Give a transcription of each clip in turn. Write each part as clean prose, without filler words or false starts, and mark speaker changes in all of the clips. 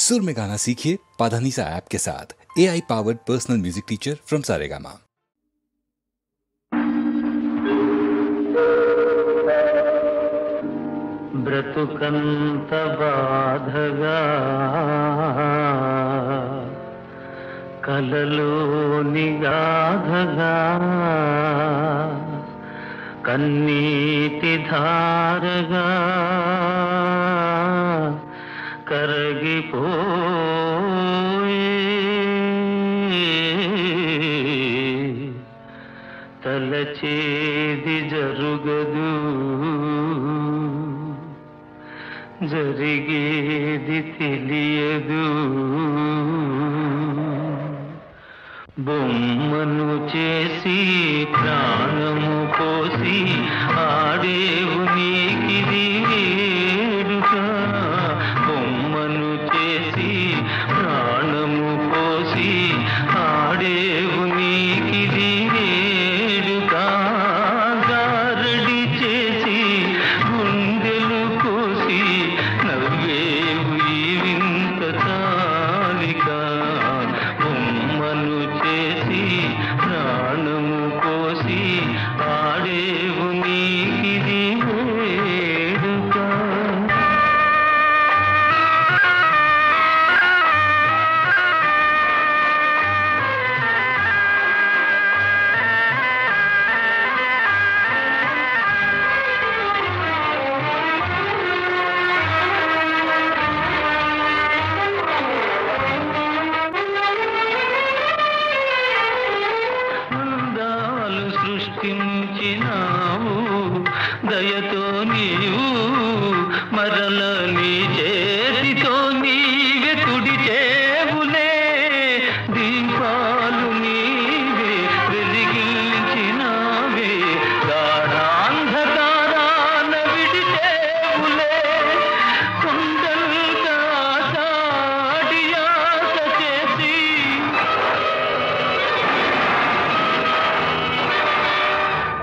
Speaker 1: सुर में गाना सीखिए पाधानीसा ऐप के साथ। AI powered personal music teacher from Saregama.
Speaker 2: బ్రతుకంత బాధగా కలలోని గాధగా కన్నీటి ధారగా కరగిపోయే తలచేది జరుగదు జరిగేది తెలియదు బొమ్మను చేసి ప్రాణము పోసి ఆడేవు నీకిది వేడుక బొమ్మను చేసి ప్రాణము పోసి ఆడేవు నీకిది వేడుక గారడి చేసి గుండెలు కోసి నవ్వేవు ఈ వింత తాలిక బొమ్మను చేసి ప్రాణము పోసి ఆడేవు నీకిది వేడుక అందాలు సృష్టించినావు దయతో నీవు మరల నీ చేతితో నీవే తుడిచేవులే దీపాలు నీవే వెలిగించినావే గాఢాంధకారాన విడిచేవులే కొండంత సాడియాస చేసి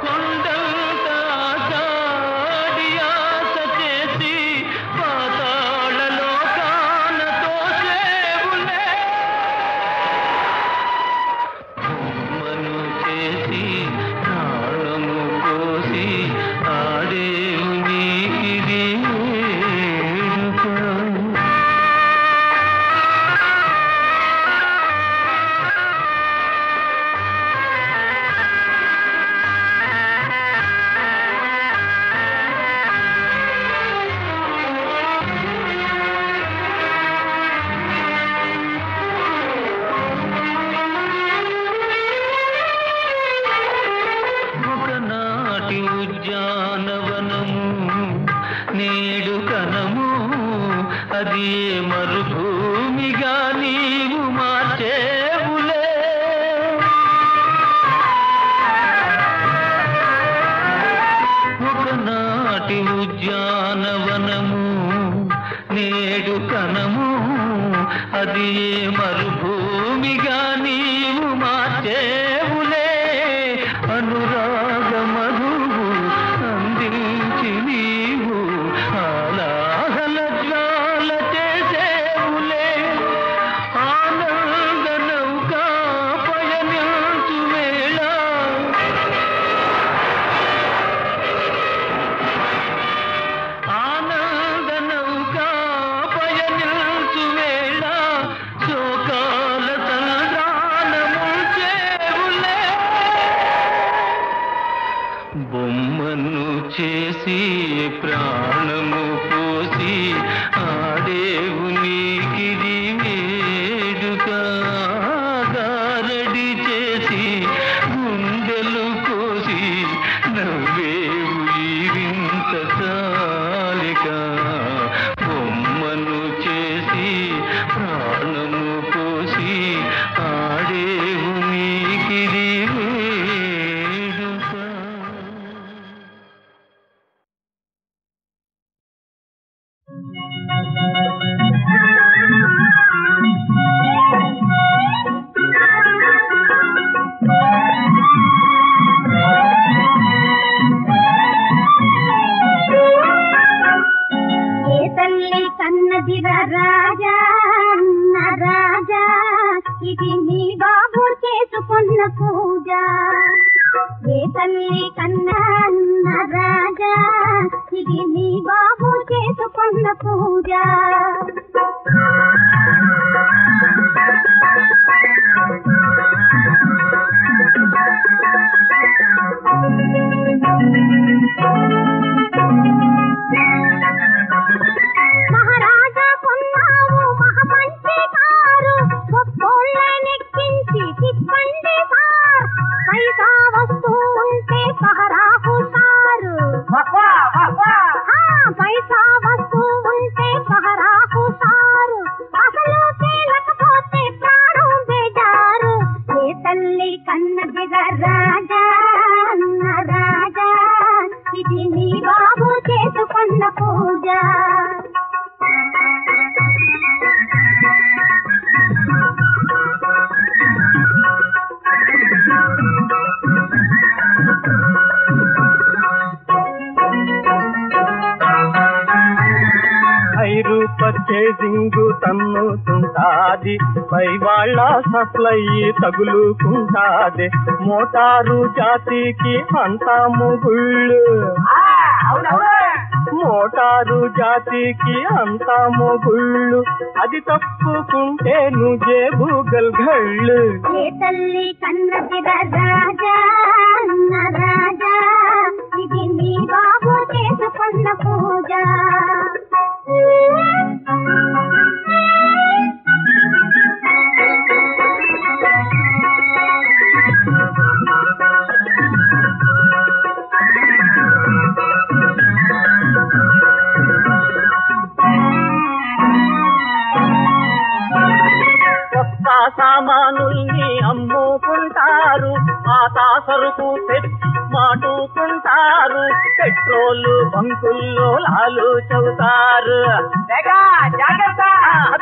Speaker 2: కొండంత సాడియాస చేసి పాతాళ లోకాన తోసేవులే బొమ్మను చేసి ప్రాణము పోసి ఆడేవు నీకిది వేడుక ఒకనాటి ఉద్యానవనము నేడు కనము అది మరుభూమిగా నీవు మార్చేవులే ఒకనాటి ఉద్యానవనము నేడు కనము అది మరుభూమిగా నీవు మార్చేవులే అనురాగ మధువు అందించి నీవు ఆలాహల జ్వాల చేసేవులే ఆనంద నౌకా పయనించు వేళ ఆనంద నౌకా పయనించు వేళ శోకాల సంద్రాన ముంచేవులే బొమ్మను చేసి ప్రాణము పోసి ఆడేవు నీకిది వేడుక గారడి చేసి గుండెలు కోసి నవ్వేవు ఈ వింత తాలిక బొమ్మను చేసి ప్రాణము పోసి ఆడేవు నీకిది వేడుక
Speaker 3: ఏ తల్లి కన్నదిర రాజా పూజ ఏ తల్లి కన్నా రాజా ఇది నీ బాబు చేసుకున్న పూజ మహారాజా కొన్నావు మహామంచి కారు గొప్పోళ్ళనెక్కించి తిప్పండి సార్ పైసా వస్తూ ఉంటే పహరా హుషారు పైసా వస్తూ ఉంటే పహరా హుషారు అసలు తేలకపోతే ప్రాణం బేజారు ఏ తల్లి కన్నదిగా రాజా రాజా ఇది నీ బాబు చేసుకున్న పూజ
Speaker 4: పర్చేసింగ్ తన్నుతుంటాది పై వాళ్ళ సప్లై తగులుకుంటాది మోటారు జాతికి అంతా మొగుళ్ళు మోటారు జాతికి అంతా మొగుళ్ళు అది తప్పుకుంటే నువ్వే గల్ఘళ్ళు
Speaker 3: ఏ తల్లి కన్నది రాజా రాజా ఇది నీ బాబు చేసుకున్న పూజ
Speaker 4: సామానుల్ని అమ్ముకుంటారు పాత సరుకు తెచ్చి మాటుకుంటారు పెట్రోల్ బంకుల్లో లాలు చదువుతారు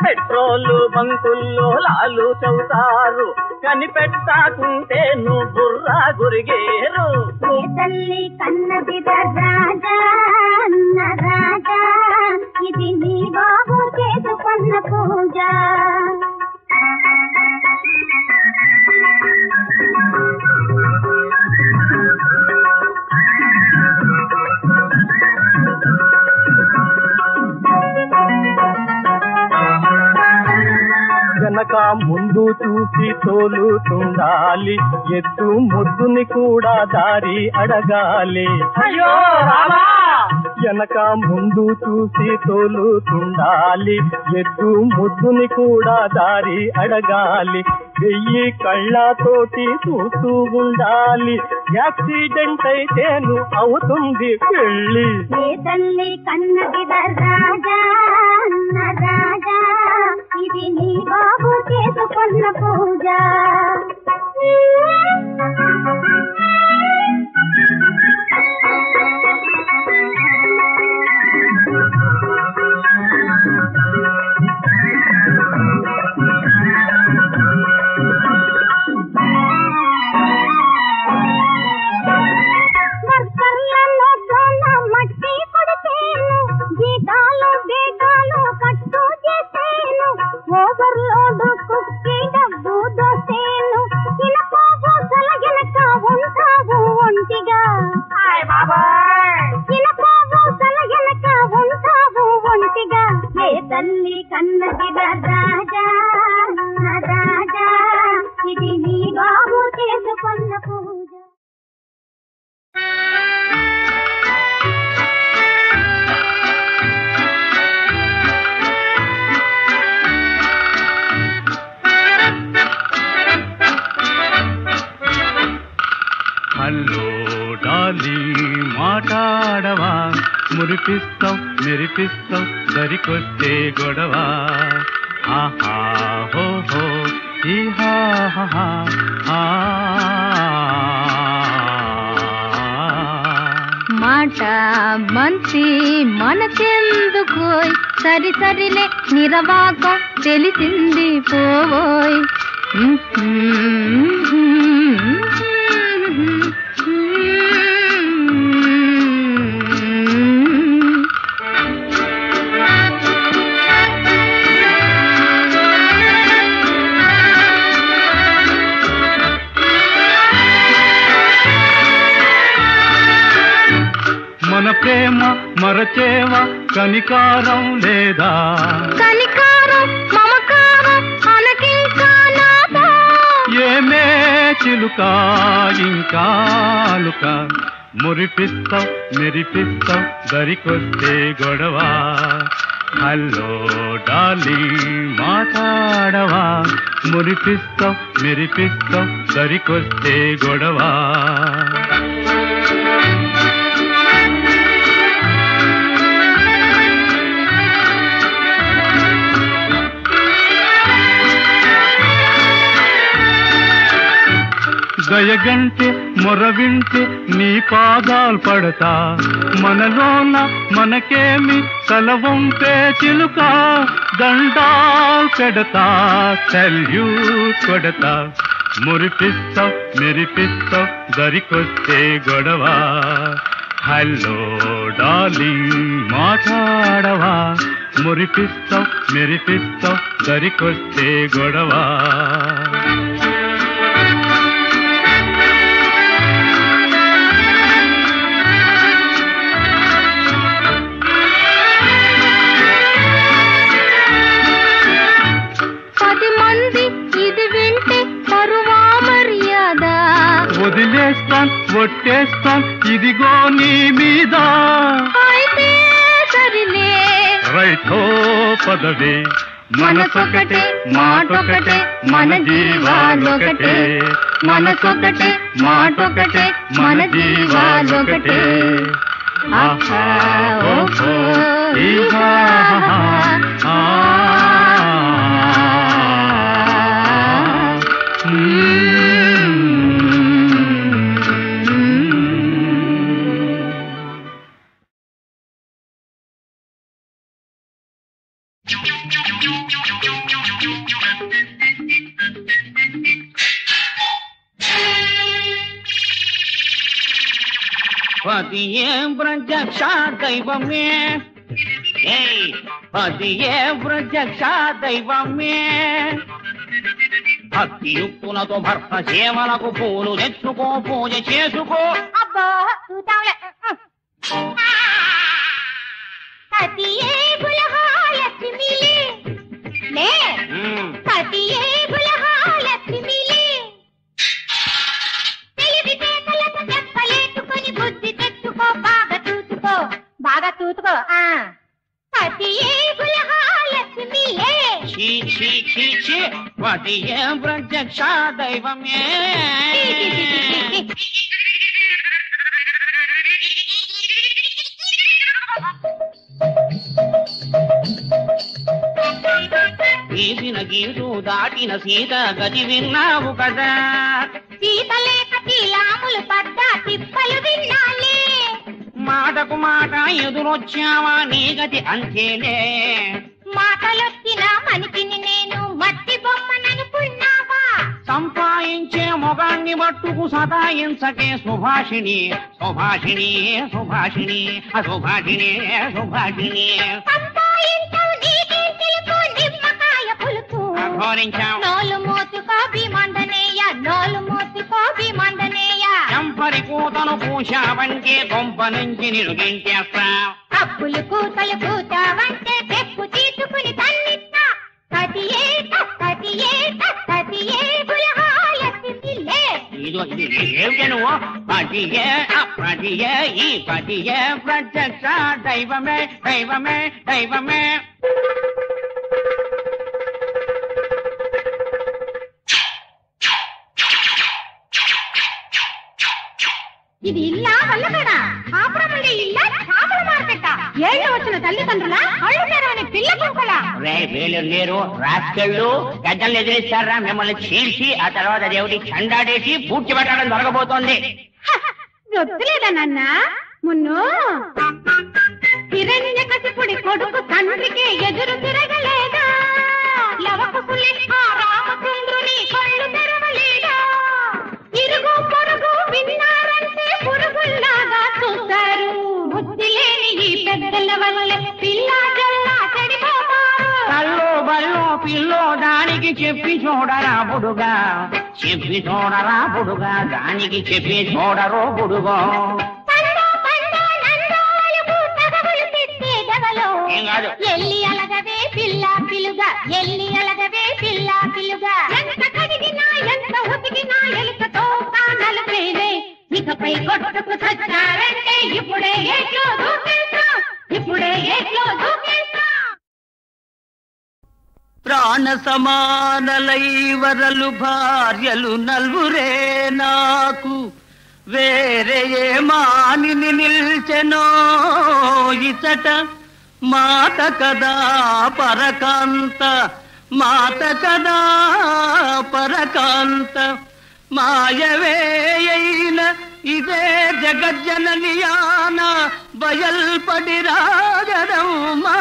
Speaker 4: పెట్రోల్ బంకుల్లో లాలు చదువుతారు కనిపెట్టాకుంటే నువ్వు బుర్రా గురిగేరు
Speaker 3: ఏ తల్లి కన్నది రాజా రాజా ఇది నీ బాబు చేసుకున్న పూజ
Speaker 4: వెనక ముందు చూసి తోలుతుండాలి ఎద్దు ముద్దుని కూడా దారి అడగాలి అయ్యో వెనక ముందు చూసి తోలుతుండాలి ఎద్దు ముద్దుని కూడా దారి అడగాలి 1000 కళ్ళతోటి చూస్తూ ఉండాలి యాక్సిడెంట్ అయితే నువ్వు అవుతుంది పెళ్ళి
Speaker 3: ఏ తల్లి కన్నది రాజా రాజా ఇది నీ బాబు చేసుకున్న పూజ మట్టి పడితేను జీతాలు బేటాలు కట్టు చేసేను ఓవర్లోడ్ కుక్కి డబ్బు దోసేను ఇనపాబు సలగినక ఉంటావు ఒంటిగా ఇనపాబు సలగినక ఉంటావు ఒంటిగా ఏ తల్లి కన్నది రాజా రాజా ఇది నీ బాబు చేసుకున్న పూజ
Speaker 5: హలో డాలీ మాట్లాడవా మురిపిస్తావు మెరిపిస్తావు సరికొస్తే గొడవ ఆహా హో హో ఈహా
Speaker 3: మాట మంచి మనకెందుకు సరి సరిలే నిరవాకం తెలిసింది పోవోయ్
Speaker 5: ప్రేమ మరచేవా కనికారం లేదా
Speaker 3: కనికారం మమకారం అనకింకా నాదా
Speaker 5: ఏమే చిలుక ఇంకాలుక మురిపిస్తావు మెరిపిస్తావు దరికొస్తే గొడవ హలో డాలీ మాట్లాడవా మురిపిస్తావు మెరిపిస్తావు దరికొస్తే గొడవ దయగంటే మొరవింటే నీ పాదాలు పడతా మనలోన మనకేమి తలవంపే చిలుక దండాలు పెడతా సల్యూట్ కొడతా మురిపిస్తావు మెరిపిస్తావు దరికొస్తే గొడవ హలో డాలీ మాట్లాడవా మురిపిస్తావు మెరిపిస్తావు దరికొస్తే గొడవ వదిలేస్తాన్ ఒట్టేస్తాన్ ఇదిగో నీ మీద
Speaker 3: అయితే సరిలే
Speaker 5: రైతో పదవే మనసొకటే మాటొకటే మన జీవాలొకటే మనసొకటే మాటొకటే మన జీవాలొకటే ఆహా ఓహో ఈహా ఆ
Speaker 6: పతియే ప్రత్యక్ష దైవమే పతియే ప్రత్యక్ష దైవమే భక్తియుక్తులతో భర్త సేవలకు పూలు తెచ్చుకో పూజ చేసుకో
Speaker 3: అబ్బా పతియే బులహాలక్ష్మిలే లే పతియే బులహాలక్ష్మిలే తెలివితేటలకు చెప్పలేటుకొని బుద్ధి తెచ్చుకో బాగా తూతుకో పతియే బులహాలక్ష్మిలే
Speaker 6: చీ చీ చీ చీ పతియే ప్రత్యక్ష దైవమే తీసిన గీటు దాటిన సీత గతి విన్నావు కదా
Speaker 3: సీత లేక తీలాములు పడ్డా తిప్పలు విన్నాలే
Speaker 6: మాటకు మాట ఎదురొచ్చావా నీ గతి అంతేలే
Speaker 3: మాటలొచ్చిన మనిషిని నేను మట్టి బొమ్మననుకున్నావా
Speaker 6: సంపాదించే మొగాన్ని మట్టుకు సతాయించకే సుభాషిణి సుభాషిణి సుభాషిణి అసుభాషిణి సుభాషిణి
Speaker 3: నోలు మోతుకో భీమందనేయ నోలు మోతుకో భీమందనేయ
Speaker 6: చంపరి కూతను కూశావంటే కొంప నుంచి నిరుగించేస్తా
Speaker 3: అప్పులు కూతలు కూతావంటే తెప్పు తీసుకుని తన్నిస్తా కతియే బులహాలక్ష్మిలే
Speaker 6: ఇది ఏమిటి నువ్వు పతియే పతియే ఈ పతియే ప్రత్యక్ష దైవమే దైవమే దైవమే
Speaker 3: ఇది ఇల్లా వల్లకడా ఆపడమండే ఇల్లా చేపల మార్కెట్ట ఏళ్ళు వచ్చిన తల్లిదండ్రుల కళ్ళు తెరవని పిల్ల కుక్కలా
Speaker 6: రే వీళ్ళు లేరు రాస్కెళ్ళు గద్దలు ఎదిరిస్తారా మిమ్మల్ని చీల్చి ఆ తర్వాత దేవుడి చండాడేసి పూడ్చి పెట్టడం జరగబోతోంది
Speaker 3: గుర్తులేదా నాన్న మున్ను హిరణ్యకశిపుడి కొడుకు తండ్రికి ఎదురు తిరగలేదా లవకుశులే ఆ రామచంద్రుని కళ్ళు తెరవలేదా ఇరుగు పొరుగు విన్నారంటే పురుగుల్లాగా చూస్తారు బుద్ధి లేని ఈ పెద్దల వల్ల పిల్లా జల్లా చెడిపోతారు
Speaker 6: కల్లో బల్లో పిల్లో దానికి చెప్పి చూడరా బుడుగా చెప్పి చూడరా బుడుగా దానికి చెప్పి చూడరో బుడుగో కాదు.
Speaker 3: ఎల్లి అలగవే పిల్ల పిలుగా, ఎల్లి అలగవే పిల్ల పిలుగా. ఎంత కడిగినా ఎంత ఉతికినా ఎలుకతో కానలపేనే. ఇకపై కొట్టుకు సచ్చారంటే ఇప్పుడే ఏట్లో దూకేస్తా, ఇప్పుడే ఏట్లో దూకేస్తా.
Speaker 2: ప్రాణ సమానలై వరలు భార్యలు నల్వురే నాకు, వేరే ఏ మానిని నిల్చెనో ఇచట. మాత కదా పరకాంత, మాత కదా పరకాంత. మాయవేయైన ఇదే జగజ్జననియాన బయల్పడి రాగదమ్మా,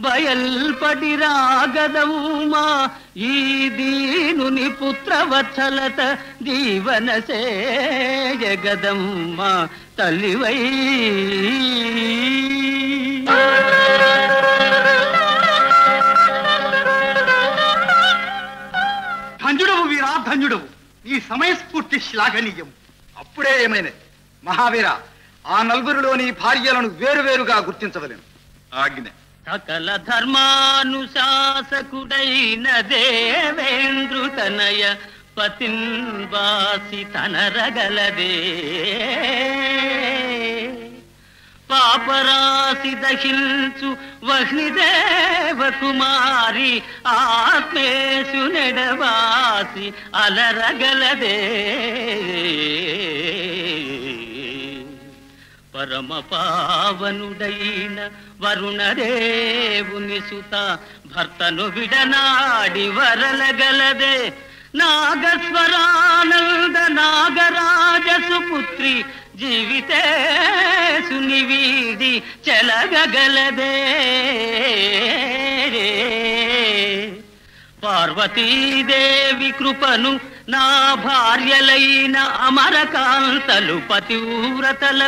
Speaker 2: బయల్పడి రాగదమ్మా. ఈ దీనుని పుత్రవత్సలత జీవనసే జగదమ్మా తల్లివై.
Speaker 7: ధన్యుడవు వీరా ధన్యుడవు, ఈ సమయస్ఫూర్తి శ్లాఘనీయం. అప్పుడే ఏమైనది మహావీర, ఆ నలుగురిలోని భార్యలను వేరువేరుగా గుర్తించవలేను. ఆజ్ఞ.
Speaker 2: సకల ధర్మానుశాసకుడైన దేవేంద్రుతనయ పతిన్వాసి తనరగలదే. పాపరాశి దహించు వహ్నిదేవ కుమారి ఆత్మేషు నెడవాసి అలరగలదే. పరమ పావనుడైన వరుణదేవుని సుత భర్తను విడనాడి వరలగలదే. నాగస్వరానంద నాగరాజ సుపుత్రి జీవితే సునివీడి చెలగగలదే. పార్వతీదేవి కృపను నా భార్యలైన అమరకాంతలు పతివ్రతలగుదురేని.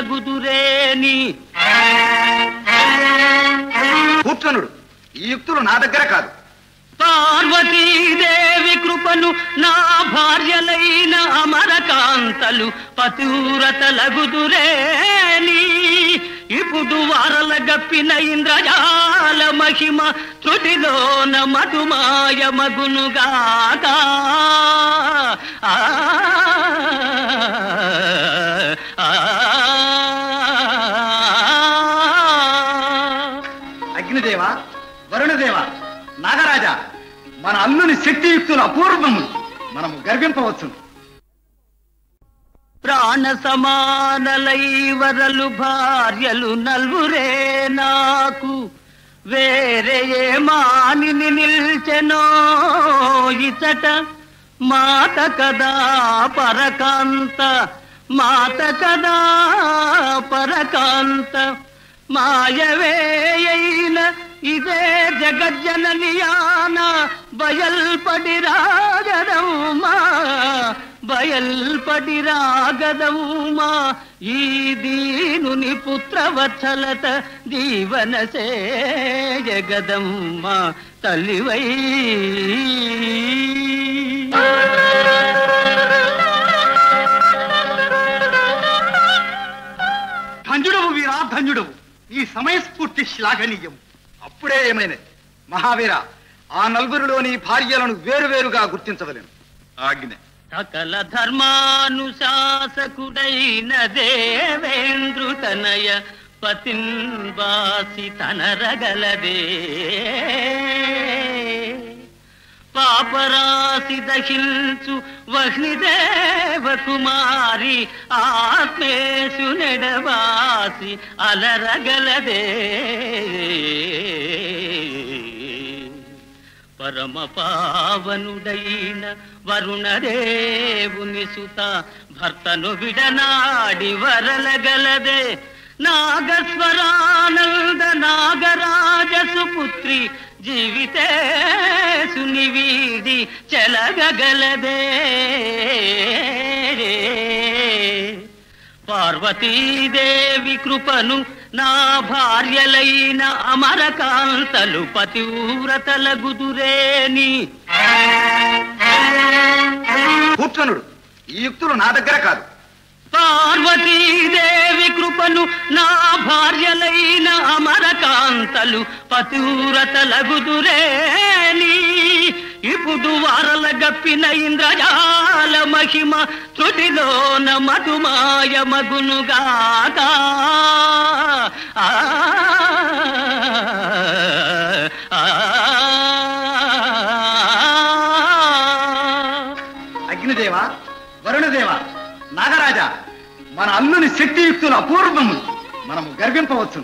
Speaker 7: కూర్చనుడు, ఈ యుక్తులు నా దగ్గర కాదు.
Speaker 2: పార్వతీదేవి కృపను నా భార్యలైన అమరకాంతలు పతివ్రతలగుదురేని. ఇప్పుడు వారల గప్పిన ఇంద్రజాల మహిమ త్రుటిలోన మధుమాయ మగునుగాక.
Speaker 7: అగ్నిదేవ, వరుణదేవ, నాగరాజా, మన అల్లుని శక్తియుక్తులు అపూర్వము, మనము గర్వింపవచ్చు.
Speaker 2: ప్రాణ సమానలై వరలు భార్యలు నల్వురే నాకు, వేరే ఏ మానిని నిల్చెనో ఇచట. మాత కదా పరకాంత, మాత కదా పరకాంత. మాయవేయైన ఇదే జగజ్జననియాన బయల్పడి రాగదమ్మా, బయల్పడి రాగదమ్మా. ఈ దీనుని పుత్రవత్సలత జీవనసే జగదమ్మా తల్లివై.
Speaker 7: ధన్యుడవు వీరా ధన్యుడవు, ఈ సమయస్ఫూర్తి శ్లాఘనీయం. అప్పుడే ఏమైనది మహావీర, ఆ నలుగురిలోని భార్యలను వేరువేరుగా గుర్తించవలేను. ఆజ్ఞ.
Speaker 2: సకల ధర్మానుశాసకుడైన దేవేంద్రుతనయ పతిన్వాసి తనరగలదే. పాపరాశి దహించు వహ్నిదేవ కుమారి ఆత్మేషు నెడవాసి అలరగలదే. పరమ పావనుడైన వరుణదేవుని సుత భర్తను విడనాడి వరలగలదే. నాగస్వరానంద నాగరాజ సుపుత్రి జీవితే సునివీడి చెలగగలదే. పార్వతీదేవి కృపను నా భార్యలైన అమరకాంతలు పతివ్రతలగుదురేని.
Speaker 7: కూర్చనుడు, ఈ యుక్తులు నా దగ్గర కాదు.
Speaker 2: పార్వతీదేవి కృపను నా భార్యలైన అమరకాంతలు పతివ్రతలగుదురేని ఇప్పుడు వారల గప్పిన ఇంద్రజాల మహిమ త్రుటిలోన మధుమాయ మగునుగాక.
Speaker 7: అగ్నిదేవా, వరుణదేవా, నాగరాజా, మన అల్లుని శక్తియుక్తుల అపూర్వము మనము గర్వింపవచ్చు.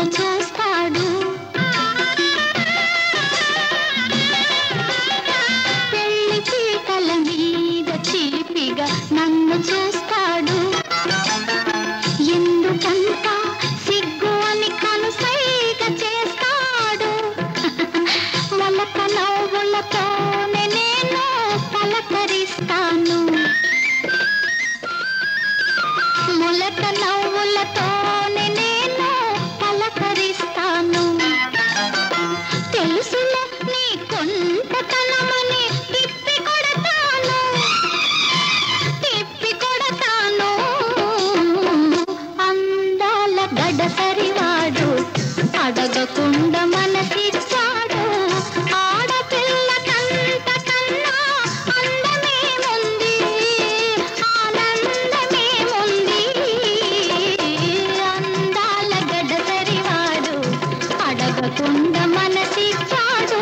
Speaker 3: నన్ను చూస్తాడు. పెళ్లి పీటల మీద చిలిపిగా నన్ను చూస్తాడు. ఎందుకంత సిగ్గు అని కనుసైగ చేస్తాడు. మొలక నవ్వులతోనే నేను పలకరిస్తాను. మొలక నవ్వులతోనే నేను పలకరిస్తాను. తెలుసులే నీ కొంటతనమని తిప్పి కొడతాను. అందాల గడసరివాడు అడగకుండా మనసిచ్చాడు. ఆడపిల్ల కంట కన్నా అందమేముంది, ఆనందమేముంది. అందాల గడసరివాడు అడగకుండా మనసిచ్చాడు.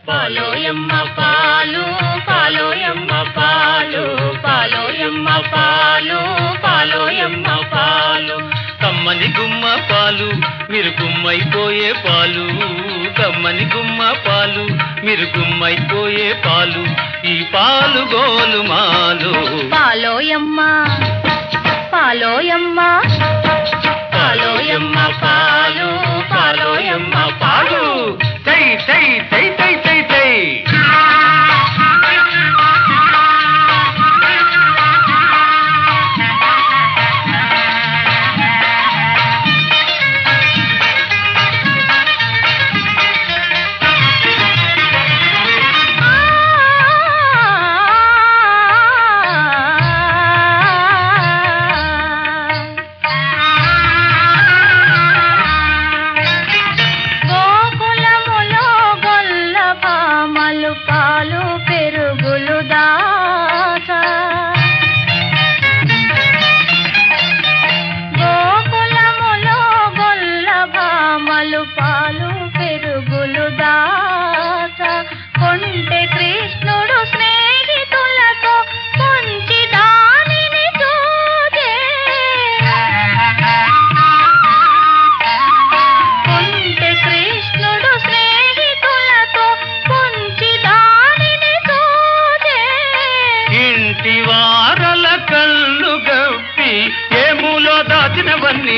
Speaker 2: పాలోయమ్మ పాలు పాలోయమ్మ పాలు పాలోయమ్మ పాలు పాలోయమ్మ పాలు కమ్మని గుమ్మ పాలు మీరు గుమ్మైపోయే పాలు కమ్మని గుమ్మ పాలు మీరు గుమ్మైపోయే పాలు ఈ పాలు గోలుమాలు
Speaker 3: పాలోయమ్మ పాలోయమ్మ
Speaker 2: పాలోయమ్మ పాలు పాలోయమ్మ పాలు తై తై తై తై తై తై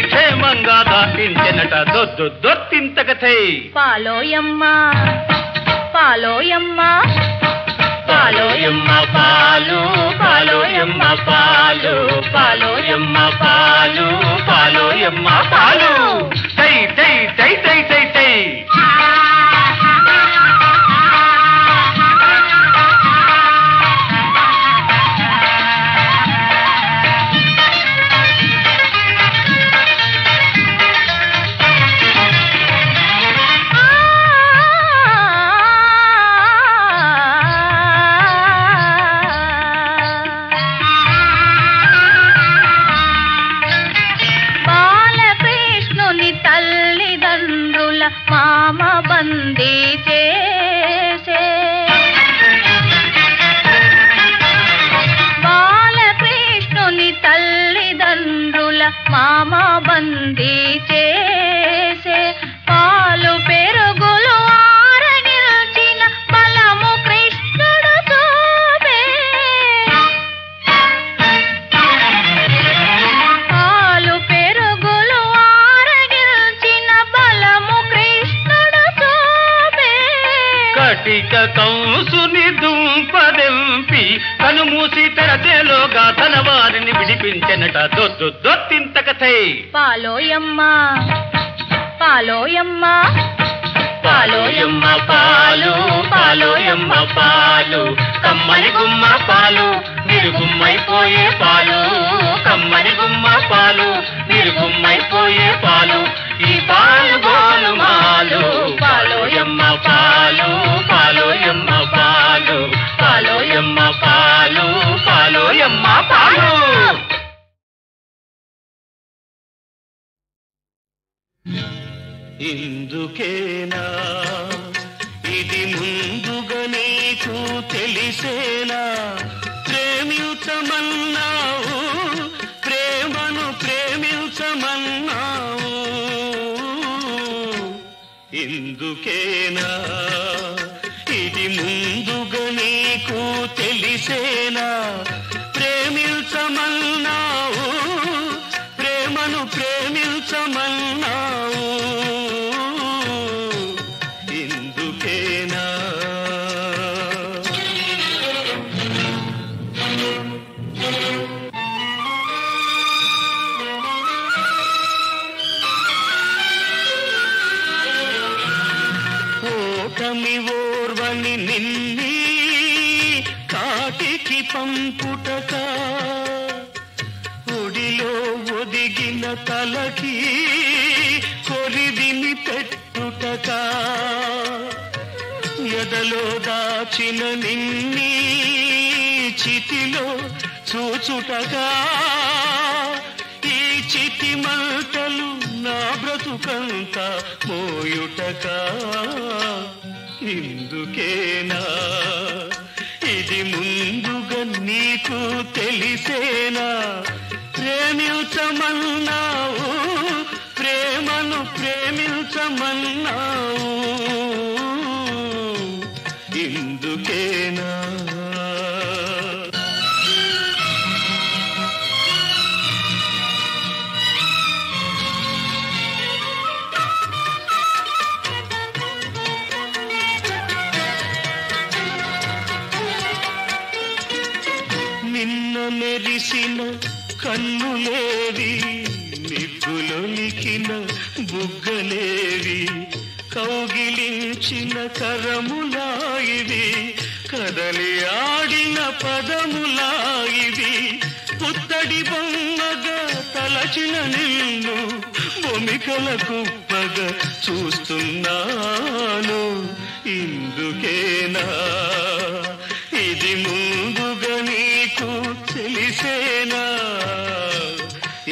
Speaker 2: క్షేమంగా దాటించెనట దొద్దు దొత్తింతకథై
Speaker 3: పాలోయమ్మ పాలోయమ్మ
Speaker 2: పాలోయమ్మ పాలు పాలోయమ్మ పాలు పాలోయమ్మ పాలు పాలోయమ్మ పాలు తై తై తై తై తై తై
Speaker 3: మామ బందీ చేసే బాలకృష్ణుని తల్లిదండ్రుల మామ బందీ చేసే పాలు పెరుగులు ఆరగిల్చిన బలము కృష్ణుడు చూపే పాలు పెరుగులు ఆరగిల్చిన బలము
Speaker 2: కటిక కంసుని దుంపదెంపి కనుమూసి తెరచేలోగా తన వారిని విడిపించెనట దొద్దు దొత్తింతకథై
Speaker 3: పాలోయమ్మ పాలోయమ్మ
Speaker 2: పాలోయమ్మ పాలు పాలోయమ్మ పాలు కమ్మని గుమ్మ పాలు మీరు గుమ్మైపోయే పాలు కమ్మని గుమ్మ పాలు మీరు గుమ్మైపోయే పాలు ఈ పాలు గోలుమాలు పాలోయమ్మ పాలు పాలోయమ్మ పాలు పాలోయమ్మ పాలు పాలోయమ్మ పాలు
Speaker 8: ఇందుకేనా ఇది ముందుగా నీకు తెలిసేనా ప్రేమించమన్నావు ప్రేమను ప్రేమించమన్నావు ఇందుకేనా ఇది ముందుగా నీకు తెలిసేనా ప్రేమించమన్నావు ప్రేమను ప్రేమించమన్నావు ఇందుకేనా ఓటమి ఓర్వని నిన్ని కాటికి పంపుటక ఒడిలో ఒదిగిన తలకి కొరివిని పెట్టుటక ఎదలో దాచిన నిన్ని చితిలో చూచుటగా ఈ చితి మంటలు నా బ్రతుకంత మోయుటక ఇందుకేనా ఇది ముందుగా నీకు తెలిసేనా ప్రేమించమన్నావు ప్రేమను ప్రేమించమన్నావు ఇందుకేనా నిన్న మెరిసిన కన్నులేవి నిగ్గులొలికిన బుగ్గలేవి కౌగిలించిన కరములాయివి కదలి ఆడిన పదములాయివి పుత్తడి బొమ్మగా తలచిన నిన్ను బొమికల కుప్పగా చూస్తున్నాను ఇందుకేనా ఇది ముందుగా నీకు తెలిసేనా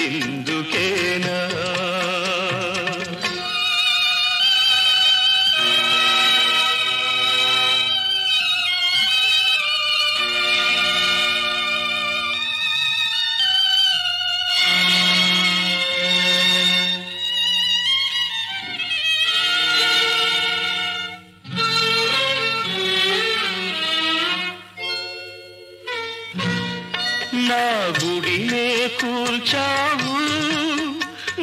Speaker 8: ఇందుకేనా నా గుడినే కూల్చావు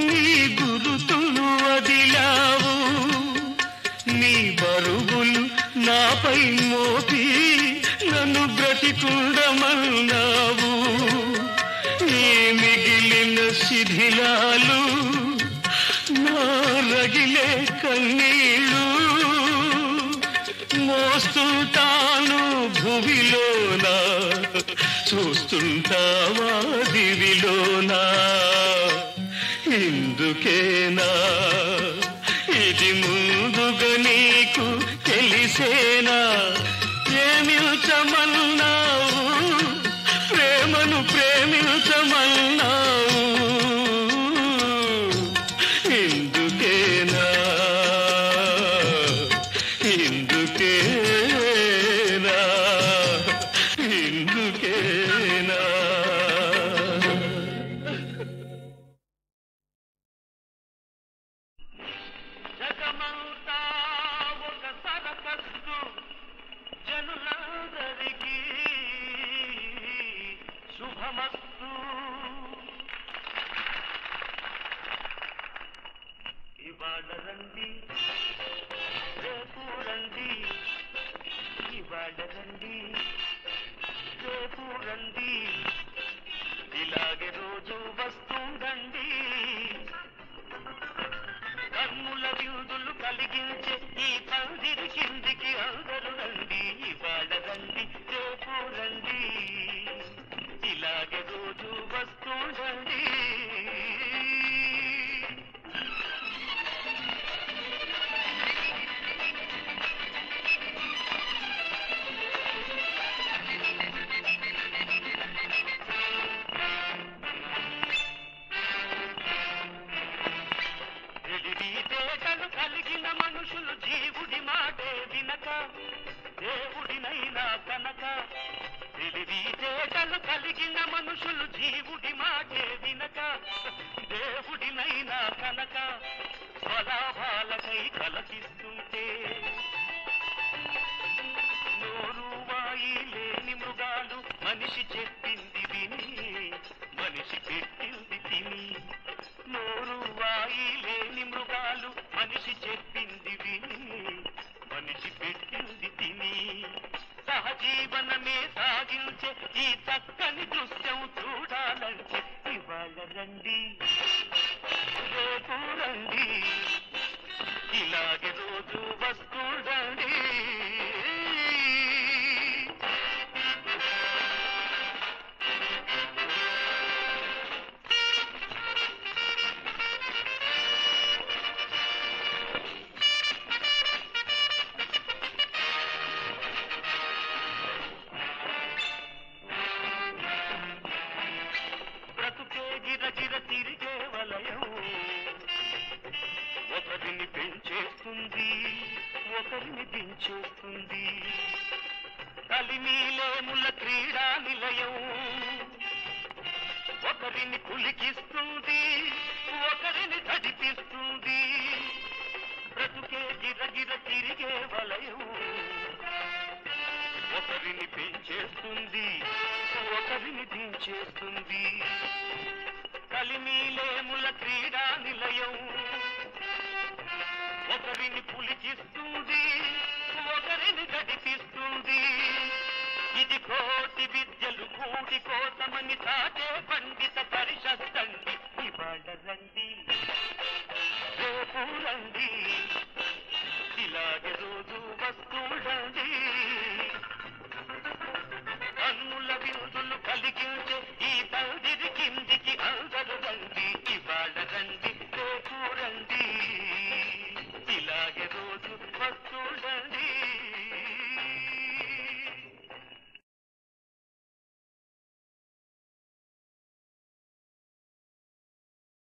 Speaker 8: నీ గురుతులు వదిలావు నీ బరువులు నాపై మోపి నన్ను బ్రతికుండమన్నావు నీ మిగిలిన శిథిలాలు నా రగిలే కన్నీళ్ళు మోస్తుంటాను భువిలోనా చూస్తుంటావా దివిలోనా ఇందుకేనా ఇది ముందుగా నీకు తెలిసేనా ప్రేమించమన్నావు ప్రేమను ప్రేమించమన్నావు ఇందుకేనా ఇందుకేనా ఇందుకేనా జగమంతా ఒక సరకస్తు జనులందరికీ శుభమస్తు ఇవాళ రండి రేపు రండి ఇవాళ రండి రేపు రండి ఇలాగే రోజు వస్తుందండి కన్నుల విందులు కలిగించే ఈ పందిరి కిందికి అందరూ రండి ఇవాళ రండి రేపు రండి ఇలాగే రోజు వస్తుందండి మనుషులు జీవుడి మాటే వినక దేవుడినైనా కనక స్వలాభాలకై కలకిస్తుంటే నోరు వాయి లేని మృగాలు మనిషి చెప్పింది విని మనిషి పెట్టింది తిని నోరు వాయి లేని మృగాలు మనిషి చెప్పింది విని మనిషి పెట్టింది తిని సహజీవనమే సాగించే ఈ చక్కని దృశ్యం చూడాలంటే ఇవాళ రండి రేపు రండి ఇలాగే రోజు వస్తుండండి గిరగిర తిరిగే వలయం ఒకరిని పెంచేస్తుంది ఒకరిని దించేస్తుంది కలిమీలేముల క్రీడా నిలయం ఒకరిని కులికిస్తుంది ఒకరిని తడిపిస్తుంది బ్రతుకే గిరగిర తిరిగే వలయం ఒకరిని పెంచేస్తుంది ఒకరిని దించేస్తుంది కలిమీలేముల క్రీడా నిలయం ఒకరిని పులికిస్తుంది ఒకరిని గడిపిస్తుంది ఇది కోటి విద్యలు కూటి కోసమని తాటే పండిత పరిషత్తండి ఇవాళ రండి రేపు రండి ఇలాగే రోజు వస్తుండండి